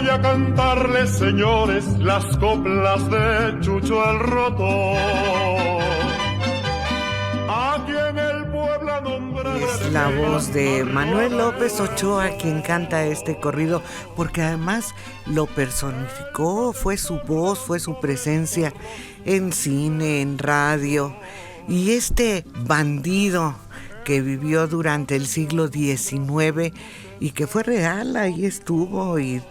voy a cantarles, señores, las coplas de Chucho el Roto. Aquí en el pueblo nombre es la voz de Manuel López Ochoa quien canta este corrido, porque además lo personificó, fue su voz, fue su presencia en cine, en radio, y este bandido que vivió durante el siglo XIX y que fue real, ahí estuvo, y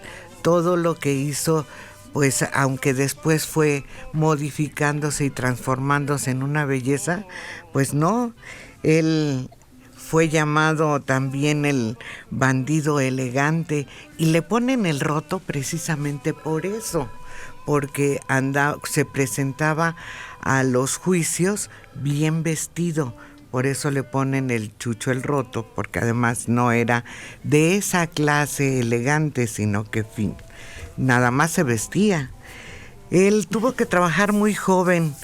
todo lo que hizo, pues aunque después fue modificándose y transformándose en una belleza, pues no, él fue llamado también el bandido elegante, y le ponen el Roto precisamente por eso, porque se presentaba a los juicios bien vestido. Por eso le ponen el Chucho el Roto, porque además no era de esa clase elegante, sino que, fin, nada más se vestía. Él tuvo que trabajar muy joven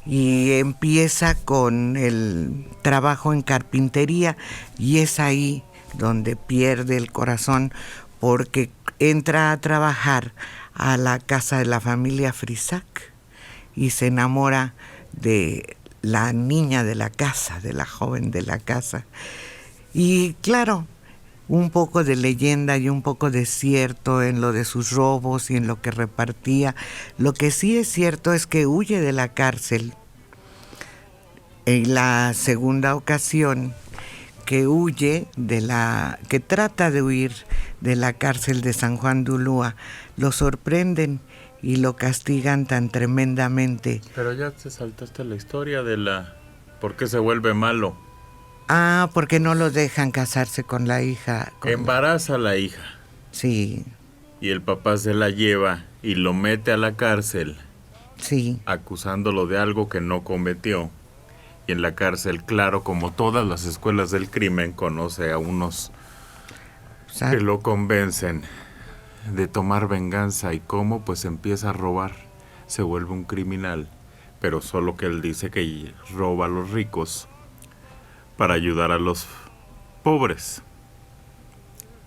y empieza con el trabajo en carpintería, y es ahí donde pierde el corazón, porque entra a trabajar a la casa de la familia Frisac y se enamora de la niña de la casa, de la joven de la casa. Y claro, un poco de leyenda y un poco de cierto en lo de sus robos y en lo que repartía. Lo que sí es cierto es que huye de la cárcel. En la segunda ocasión que que trata de huir de la cárcel de San Juan de Ulúa, lo sorprenden y lo castigan tan tremendamente. Pero ya te saltaste la historia de ¿por qué se vuelve malo? Ah, porque no lo dejan casarse con la hija. Embaraza a la hija. Sí. Y el papá se la lleva y lo mete a la cárcel. Sí. Acusándolo de algo que no cometió. Y en la cárcel, claro, como todas las escuelas del crimen, conoce a unos que lo convencen de tomar venganza. ¿Y cómo? Pues empieza a robar. Se vuelve un criminal. Pero solo que él dice que roba a los ricos para ayudar a los pobres.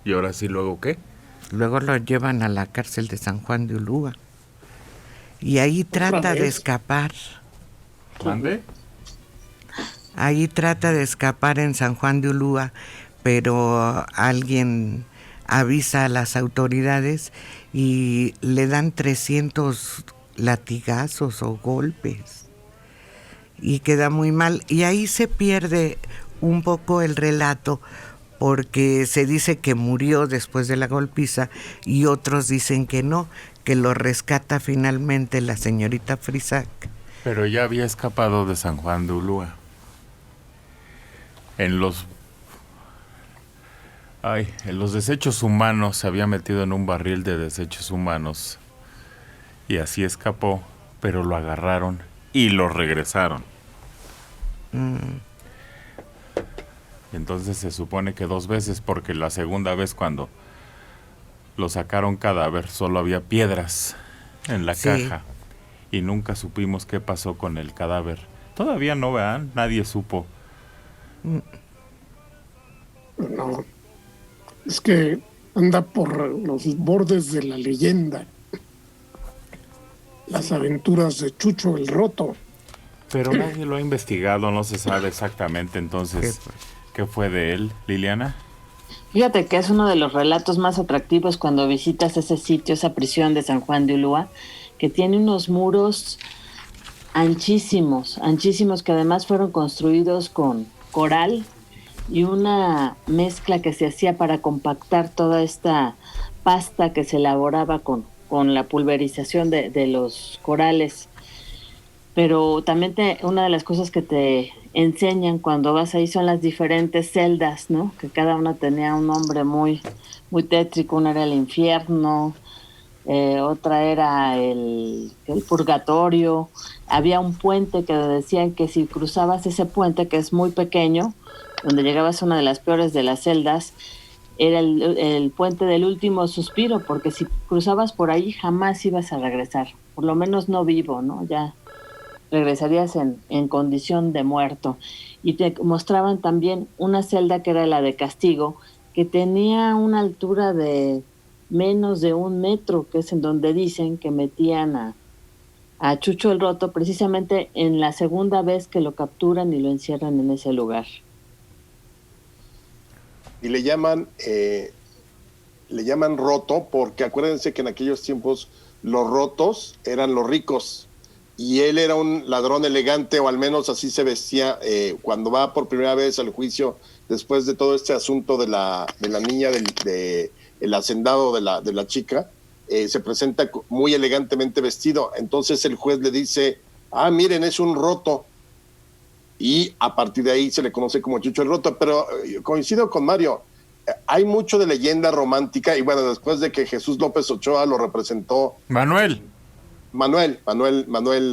¿Y ahora sí, luego qué? Luego lo llevan a la cárcel de San Juan de Ulúa. Y ahí trata de escapar. ¿Mande? Ahí trata de escapar en San Juan de Ulúa, pero alguien avisa a las autoridades y le dan 300 latigazos o golpes. Y queda muy mal. Y ahí se pierde un poco el relato, porque se dice que murió después de la golpiza y otros dicen que no, que lo rescata finalmente la señorita Frisac. Pero ya había escapado de San Juan de Ulúa. En los desechos humanos, se había metido en un barril de desechos humanos y así escapó, pero lo agarraron y lo regresaron. Entonces se supone que 2 veces, porque la segunda vez cuando lo sacaron cadáver solo había piedras en la caja y nunca supimos qué pasó con el cadáver. Todavía no, vean, nadie supo. No, es que anda por los bordes de la leyenda. Las aventuras de Chucho el Roto. Pero nadie lo ha investigado, no se sabe exactamente entonces qué fue de él, Liliana. Fíjate que es uno de los relatos más atractivos cuando visitas ese sitio, esa prisión de San Juan de Ulúa, que tiene unos muros anchísimos, que además fueron construidos con coral y una mezcla que se hacía para compactar toda esta pasta que se elaboraba con la pulverización de los corales. Pero también una de las cosas que te enseñan cuando vas ahí son las diferentes celdas, ¿no? Que cada una tenía un nombre muy, muy tétrico. Una era el infierno, otra era el purgatorio. Había un puente que decían que si cruzabas ese puente, que es muy pequeño, donde llegabas a una de las peores de las celdas, era el puente del último suspiro, porque si cruzabas por ahí jamás ibas a regresar, por lo menos no vivo, ¿no? Ya regresarías en condición de muerto. Y te mostraban también una celda que era la de castigo, que tenía una altura de menos de 1 metro, que es en donde dicen que metían a Chucho el Roto, precisamente en la segunda vez que lo capturan y lo encierran en ese lugar. Y le llaman roto porque acuérdense que en aquellos tiempos los rotos eran los ricos y él era un ladrón elegante, o al menos así se vestía cuando va por primera vez al juicio después de todo este asunto de la niña, el hacendado de la chica. Se presenta muy elegantemente vestido. Entonces el juez le dice, miren, es un roto, y a partir de ahí se le conoce como Chucho el Roto. Pero coincido con Mario, hay mucho de leyenda romántica, y bueno, después de que Jesús López Ochoa lo representó, Manuel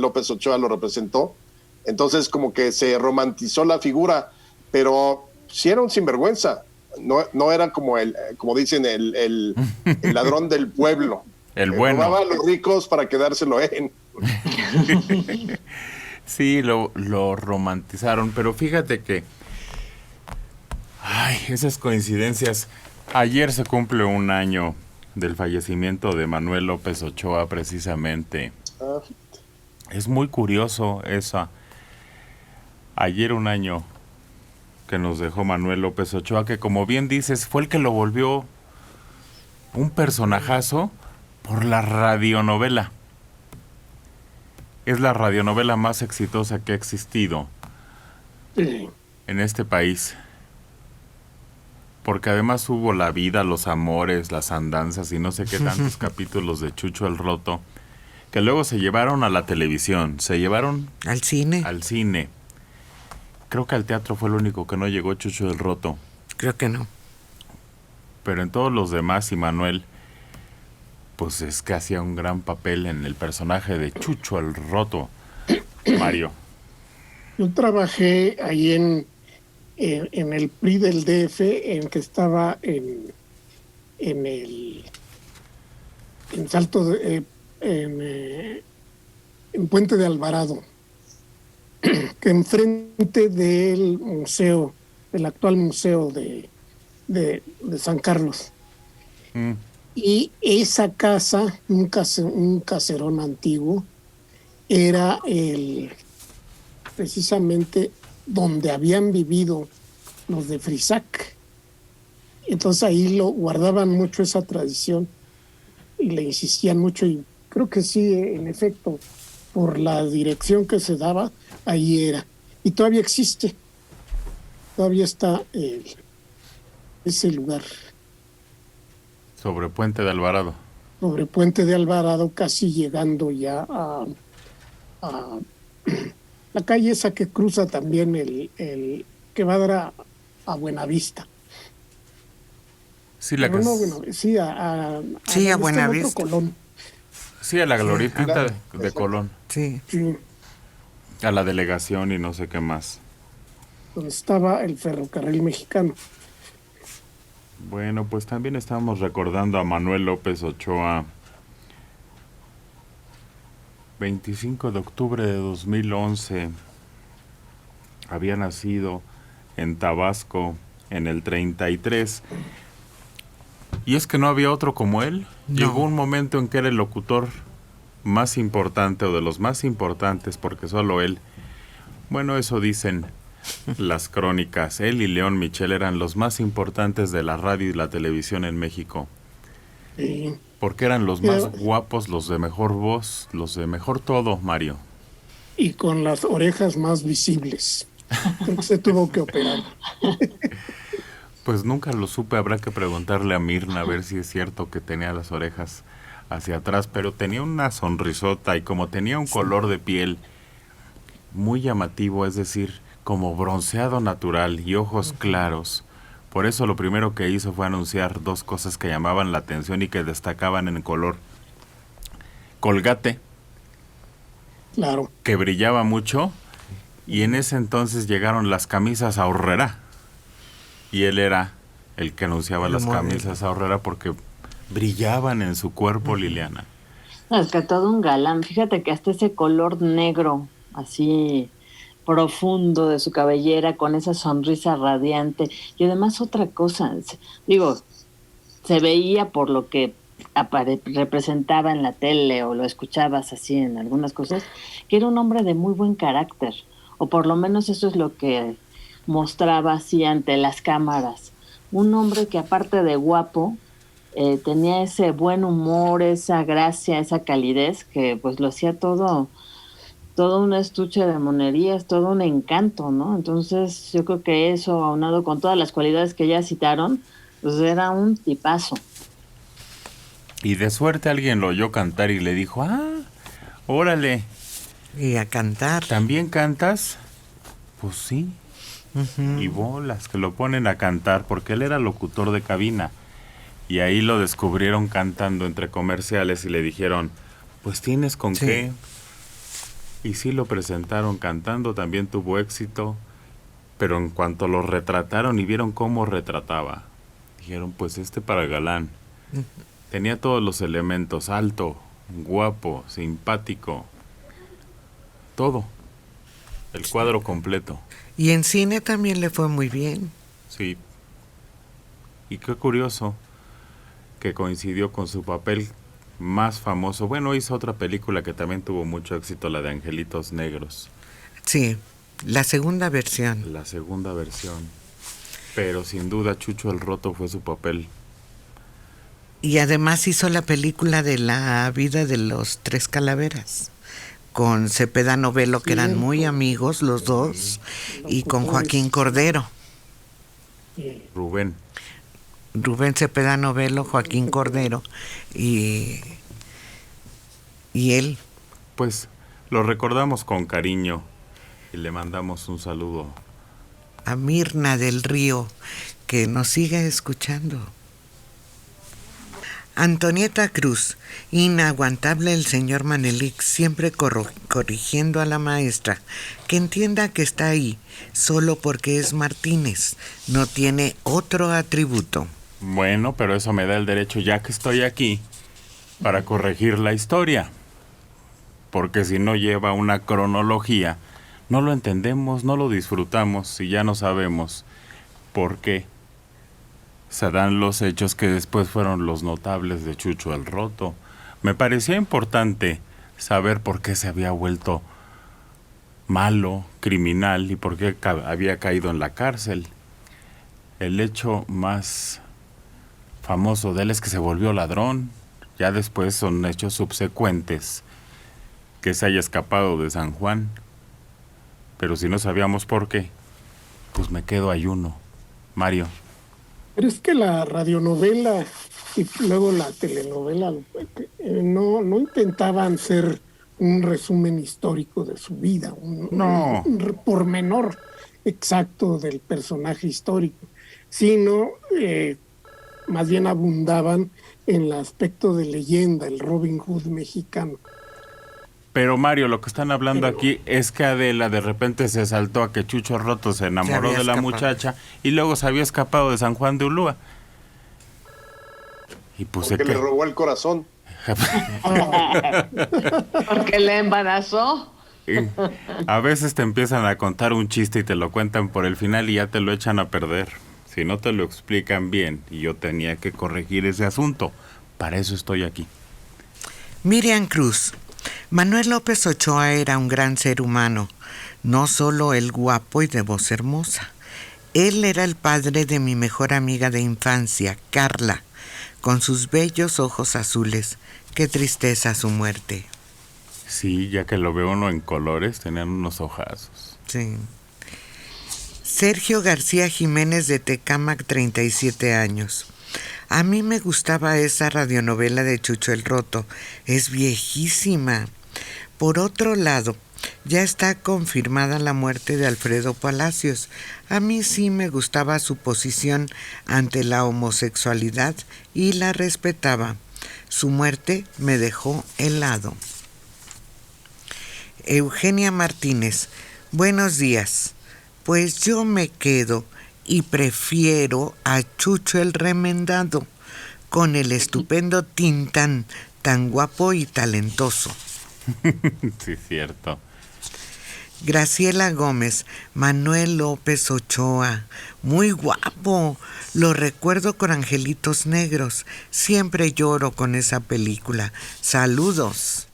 López Ochoa lo representó, entonces como que se romantizó la figura, pero sí era un sinvergüenza. No era como dicen, el ladrón del pueblo. El bueno. Robaba a los ricos para quedárselo en. Sí, lo romantizaron, pero fíjate que esas coincidencias. Ayer se cumple 1 año del fallecimiento de Manuel López Ochoa, precisamente. Es muy curioso eso. Ayer 1 año que nos dejó Manuel López Ochoa, que como bien dices, fue el que lo volvió un personajazo por la radionovela. Es la radionovela más exitosa que ha existido en este país. Porque además hubo la vida, los amores, las andanzas y no sé qué tantos capítulos de Chucho el Roto, que luego se llevaron a la televisión, se llevaron al cine. Creo que al teatro fue el único que no llegó Chucho el Roto. Creo que no. Pero en todos los demás, y Manuel, pues es que hacía un gran papel en el personaje de Chucho el Roto. Mario. Yo trabajé ahí en el PRI del DF, en que estaba en Salto en Puente de Alvarado, que enfrente del actual museo de San Carlos. Y esa casa, un caserón antiguo, era precisamente donde habían vivido los de Frisac. Entonces ahí lo guardaban mucho, esa tradición, y le insistían mucho, y creo que sí, en efecto, por la dirección que se daba, ahí era. Y todavía existe, todavía está ese lugar. Sobre Puente de Alvarado. Sobre Puente de Alvarado, casi llegando ya a la calle esa que cruza también el que va a dar a Buenavista. Sí, a Buenavista. Colón. Sí, a la glorieta de Colón. Sí. A la delegación y no sé qué más. Donde estaba el ferrocarril mexicano. Bueno, pues también estamos recordando a Manuel López Ochoa. 25 de octubre de 2011. Había nacido en Tabasco en el 33. Y es que no había otro como él. No. Llegó un momento en que era el locutor más importante, o de los más importantes, porque solo él, bueno, eso dicen las crónicas, él y León Michel eran los más importantes de la radio y la televisión en México. Sí. Porque eran los más guapos, los de mejor voz, los de mejor todo, Mario. Y con las orejas más visibles. Se tuvo que operar. Pues nunca lo supe, habrá que preguntarle a Mirna a ver si es cierto que tenía las orejas hacia atrás, pero tenía una sonrisota, y como tenía un color de piel muy llamativo, es decir, como bronceado natural y ojos claros. Por eso lo primero que hizo fue anunciar 2 cosas que llamaban la atención y que destacaban en color. Colgate, claro, que brillaba mucho, y en ese entonces llegaron las camisas Aurrera. Y él era el que anunciaba las camisas Aurrera porque brillaban en su cuerpo, Liliana. Es que todo un galán. Fíjate que hasta ese color negro, así profundo de su cabellera, con esa sonrisa radiante. Y además otra cosa, digo, se veía por lo que representaba en la tele o lo escuchabas así en algunas cosas, que era un hombre de muy buen carácter, o por lo menos eso es lo que mostraba así ante las cámaras. Un hombre que aparte de guapo, tenía ese buen humor, esa gracia, esa calidez, que pues lo hacía todo un estuche de monerías, todo un encanto, ¿no? Entonces yo creo que eso, aunado con todas las cualidades que ya citaron, pues era un tipazo. Y de suerte alguien lo oyó cantar y le dijo, órale. Y a cantar. ¿También cantas? Pues sí. Uh-huh. Y bolas, que lo ponen a cantar porque él era locutor de cabina. Y ahí lo descubrieron cantando entre comerciales y le dijeron, pues tienes con qué. Y sí lo presentaron cantando, también tuvo éxito. Pero en cuanto lo retrataron y vieron cómo retrataba, dijeron, pues para galán. Uh-huh. Tenía todos los elementos, alto, guapo, simpático, todo. El cuadro completo. Y en cine también le fue muy bien. Sí. Y qué curioso que coincidió con su papel más famoso. Bueno, hizo otra película que también tuvo mucho éxito, la de Angelitos Negros. Sí, la segunda versión. La segunda versión. Pero sin duda Chucho el Roto fue su papel. Y además hizo la película de la vida de los tres calaveras, con Cepeda Novelo, que eran muy amigos los dos, y con Joaquín Cordero. Rubén Cepeda Novelo, Joaquín Cordero, y él. Pues lo recordamos con cariño y le mandamos un saludo a Mirna del Río, que nos sigue escuchando. Antonieta Cruz, inaguantable el señor Manelik, siempre corrigiendo a la maestra, que entienda que está ahí, solo porque es Martínez, no tiene otro atributo. Bueno, pero eso me da el derecho, ya que estoy aquí, para corregir la historia, porque si no lleva una cronología, no lo entendemos, no lo disfrutamos y ya no sabemos por qué se dan los hechos que después fueron los notables de Chucho el Roto. Me parecía importante saber por qué se había vuelto malo, criminal y por qué había caído en la cárcel. El hecho más famoso de él es que se volvió ladrón. Ya después son hechos subsecuentes que se haya escapado de San Juan. Pero si no sabíamos por qué, pues me quedo ayuno. Mario. Pero es que la radionovela y luego la telenovela no intentaban ser un resumen histórico de su vida, un pormenor exacto del personaje histórico, sino más bien abundaban en el aspecto de leyenda, el Robin Hood mexicano. Pero Mario, lo que están hablando aquí es que Adela de repente se saltó a que Chucho Roto se enamoró de la muchacha y luego se había escapado de San Juan de Ulúa. Y pues porque le robó el corazón. Porque le embarazó. A veces te empiezan a contar un chiste y te lo cuentan por el final y ya te lo echan a perder. Si no te lo explican bien, y yo tenía que corregir ese asunto. Para eso estoy aquí. Miriam Cruz. Manuel López Ochoa era un gran ser humano, no solo el guapo y de voz hermosa. Él era el padre de mi mejor amiga de infancia, Carla, con sus bellos ojos azules. Qué tristeza su muerte. Sí, ya que lo veo uno en colores, tenían unos ojazos. Sí. Sergio García Jiménez de Tecámac, 37 años. A mí me gustaba esa radionovela de Chucho el Roto. Es viejísima. Por otro lado, ya está confirmada la muerte de Alfredo Palacios. A mí sí me gustaba su posición ante la homosexualidad y la respetaba. Su muerte me dejó helado. Eugenia Martínez. Buenos días. Pues yo me quedo y prefiero a Chucho el Remendado, con el estupendo Tintán, tan guapo y talentoso. Sí, cierto. Graciela Gómez, Manuel López Ochoa, muy guapo, lo recuerdo con Angelitos Negros, siempre lloro con esa película. Saludos.